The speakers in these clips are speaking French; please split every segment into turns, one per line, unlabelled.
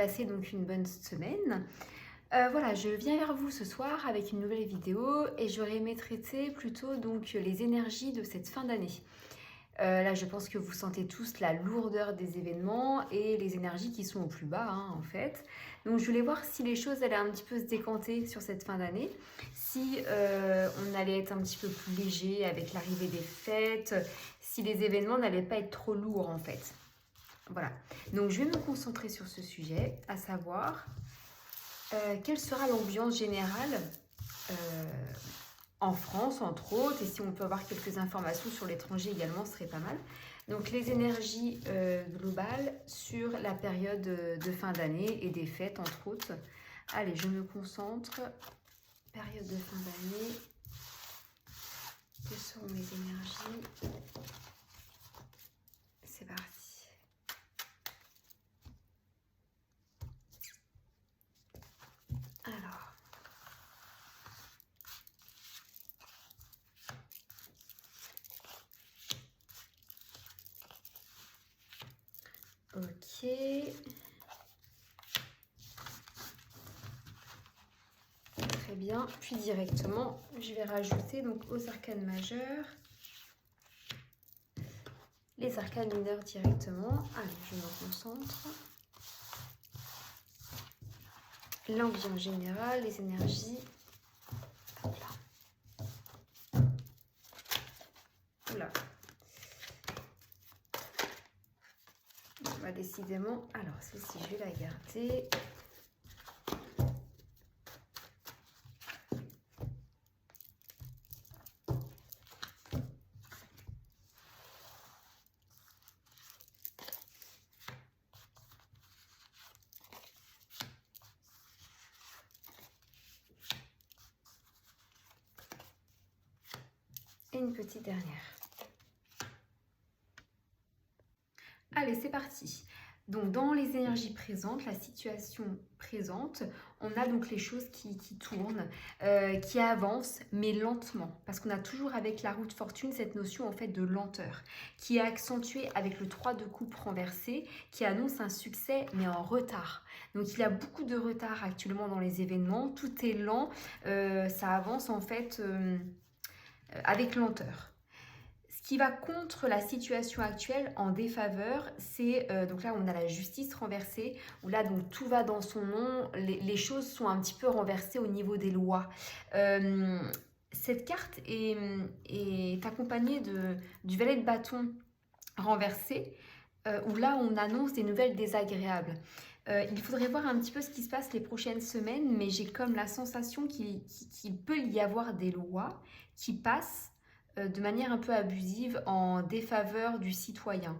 passé donc une bonne semaine. Voilà, je viens vers vous ce soir avec une nouvelle vidéo et j'aurais aimé traiter plutôt donc les énergies de cette fin d'année. Là, je pense que vous sentez tous la lourdeur des événements et les énergies qui sont au plus bas, hein, en fait. Donc, je voulais voir si les choses allaient un petit peu se décanter sur cette fin d'année, si on allait être un petit peu plus léger avec l'arrivée des fêtes, si les événements n'allaient pas être trop lourds, en fait. Voilà. Donc, je vais me concentrer sur ce sujet, à savoir quelle sera l'ambiance générale euh, en France, entre autres, et si on peut avoir quelques informations sur l'étranger également, ce serait pas mal. Donc les énergies globales sur la période de fin d'année et des fêtes, entre autres. Allez, je me concentre. Période de fin d'année. Quelles seront les énergies? C'est parti. Alors. Ok. Très bien. Puis directement, je vais rajouter donc aux arcanes majeures les arcanes mineurs directement. Allez, je me concentre. L'ambiance générale, les énergies. Hop là. Oula. Bah, décidément, alors celle-ci, je vais la garder. Et une petite dernière. Allez, c'est parti. Donc, dans les énergies présentes, la situation présente, on a donc les choses qui tournent, qui avancent, mais lentement. Parce qu'on a toujours avec la roue de fortune cette notion en fait de lenteur, qui est accentuée avec le 3 de coupe renversé, qui annonce un succès, mais en retard. Donc, il y a beaucoup de retard actuellement dans les événements. Tout est lent, ça avance en fait avec lenteur. Ce qui va contre la situation actuelle en défaveur, c'est donc là on a la justice renversée, où là donc tout va dans son nom, les choses sont un petit peu renversées au niveau des lois. Cette carte est accompagnée du valet de bâton renversé, où là on annonce des nouvelles désagréables. Il faudrait voir un petit peu ce qui se passe les prochaines semaines, mais j'ai comme la sensation qu'il peut y avoir des lois qui passent de manière un peu abusive en défaveur du citoyen,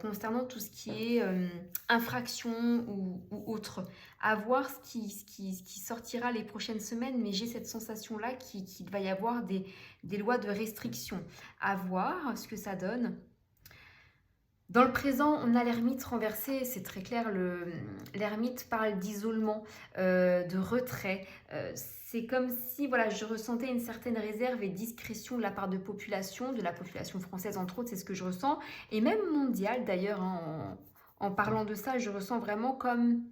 concernant tout ce qui est infraction ou autre. À voir ce qui sortira les prochaines semaines, mais j'ai cette sensation-là qu'il va y avoir des lois de restriction. À voir ce que ça donne. Dans le présent, on a l'ermite renversé, c'est très clair, l'ermite parle d'isolement, de retrait. C'est comme si voilà, je ressentais une certaine réserve et discrétion de la part de la population française entre autres, c'est ce que je ressens, et même mondiale d'ailleurs, hein, en parlant de ça, je ressens vraiment comme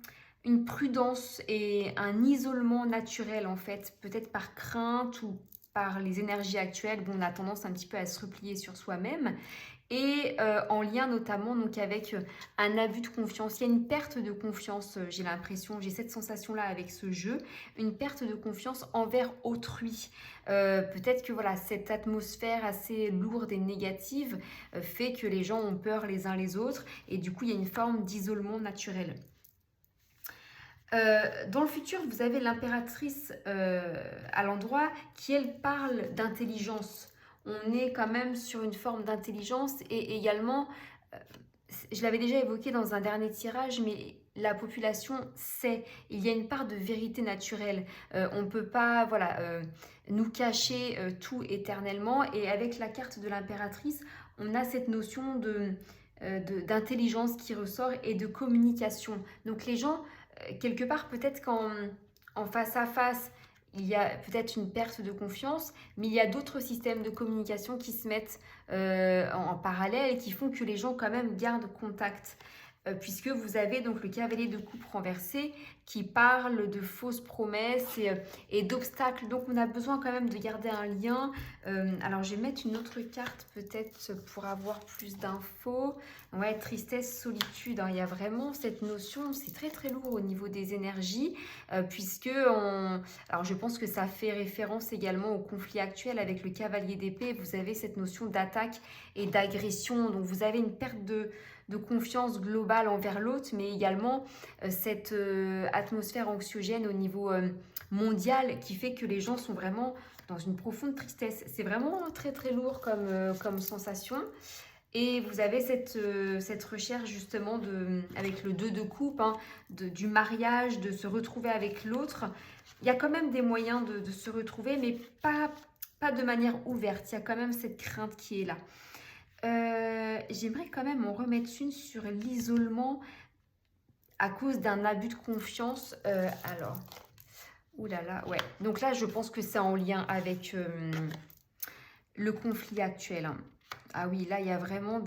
une prudence et un isolement naturel en fait, peut-être par crainte ou par les énergies actuelles, où on a tendance un petit peu à se replier sur soi-même et en lien notamment donc avec un abus de confiance. Il y a une perte de confiance, j'ai l'impression, j'ai cette sensation-là avec ce jeu, une perte de confiance envers autrui. Peut-être que voilà, cette atmosphère assez lourde et négative fait que les gens ont peur les uns les autres et du coup il y a une forme d'isolement naturel. Dans le futur, vous avez l'impératrice à l'endroit qui, elle, parle d'intelligence. On est quand même sur une forme d'intelligence et également, euh, je l'avais déjà évoqué dans un dernier tirage, mais la population sait, il y a une part de vérité naturelle. On ne peut pas voilà, nous cacher tout éternellement et avec la carte de l'impératrice, on a cette notion d'intelligence qui ressort et de communication. Donc les gens quelque part, peut-être qu'en face à face, il y a peut-être une perte de confiance, mais il y a d'autres systèmes de communication qui se mettent en parallèle et qui font que les gens quand même gardent contact. puisque vous avez donc le cavalier de coupe renversé qui parle de fausses promesses et d'obstacles. Donc on a besoin quand même de garder un lien. Alors je vais mettre une autre carte peut-être pour avoir plus d'infos. Ouais, tristesse, solitude, hein. Il y a vraiment cette notion, c'est très très lourd au niveau des énergies, alors je pense que ça fait référence également au conflit actuel avec le cavalier d'épée. Vous avez cette notion d'attaque et d'agression, donc vous avez une perte de confiance globale envers l'autre, mais également cette atmosphère anxiogène au niveau mondial qui fait que les gens sont vraiment dans une profonde tristesse. C'est vraiment très très lourd comme sensation. Et vous avez cette recherche justement avec le 2 de coupe, hein, du mariage, de se retrouver avec l'autre. Il y a quand même des moyens de se retrouver, mais pas de manière ouverte. Il y a quand même cette crainte qui est là. J'aimerais quand même en remettre une sur l'isolement à cause d'un abus de confiance. Alors, oulala, ouais. Donc là, je pense que c'est en lien avec le conflit actuel, hein. Ah oui, là, il y a vraiment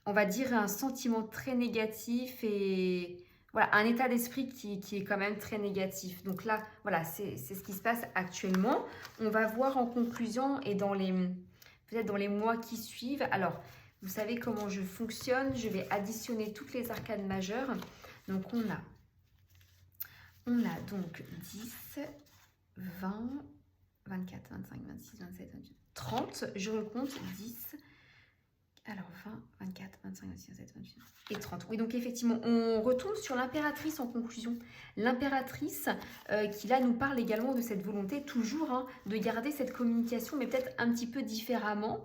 on va dire, un sentiment très négatif et voilà, un état d'esprit qui est quand même très négatif. Donc là, voilà, c'est ce qui se passe actuellement. On va voir en conclusion et peut-être dans les mois qui suivent. Alors, vous savez comment je fonctionne. Je vais additionner toutes les arcanes majeures. Donc, on a donc 10, 20, 24, 25, 26, 27, 28, 30. Je recompte 10. Alors 20, 24, 25, 26, 27, 28 et 30. Oui, donc effectivement, on retourne sur l'impératrice en conclusion. L'impératrice qui là nous parle également de cette volonté toujours, hein, de garder cette communication, mais peut-être un petit peu différemment,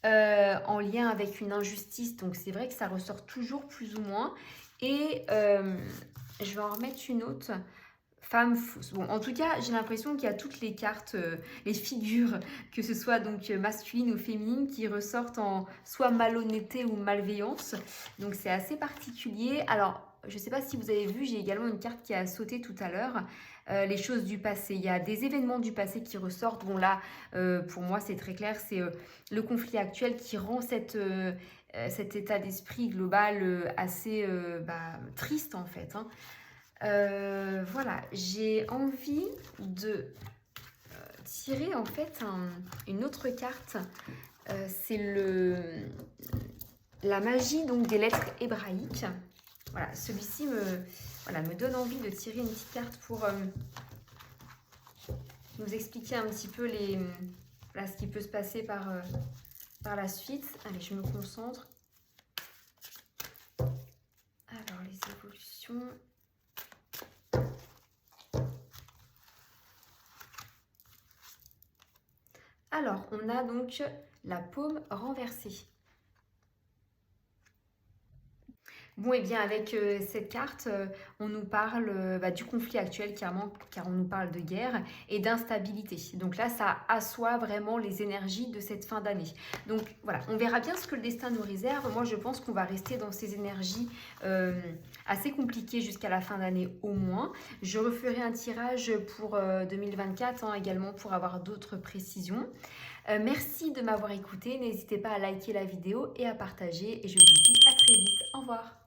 en lien avec une injustice. Donc c'est vrai que ça ressort toujours plus ou moins. Et je vais en remettre une autre. Femme fausse. Bon, en tout cas, j'ai l'impression qu'il y a toutes les cartes, les figures, que ce soit donc masculines ou féminines, qui ressortent en soit malhonnêteté ou malveillance. Donc c'est assez particulier. Alors, je ne sais pas si vous avez vu, j'ai également une carte qui a sauté tout à l'heure. Les choses du passé. Il y a des événements du passé qui ressortent. Bon là, pour moi, c'est très clair. C'est le conflit actuel qui rend cet état d'esprit global assez triste en fait, hein. Voilà, j'ai envie de tirer en fait une autre carte. C'est la magie donc des lettres hébraïques. Voilà, celui-ci me donne envie de tirer une petite carte pour nous expliquer un petit peu ce qui peut se passer par la suite. Allez, je me concentre. Alors, les évolutions. Alors, on a donc la paume renversée. Bon, et bien avec cette carte, on nous parle du conflit actuel clairement, car on nous parle de guerre et d'instabilité. Donc là, ça assoit vraiment les énergies de cette fin d'année. Donc voilà, on verra bien ce que le destin nous réserve. Moi, je pense qu'on va rester dans ces énergies assez compliquées jusqu'à la fin d'année au moins. Je referai un tirage pour 2024 hein, également pour avoir d'autres précisions. Merci de m'avoir écouté. N'hésitez pas à liker la vidéo et à partager. Et je vous dis à très vite. Au revoir.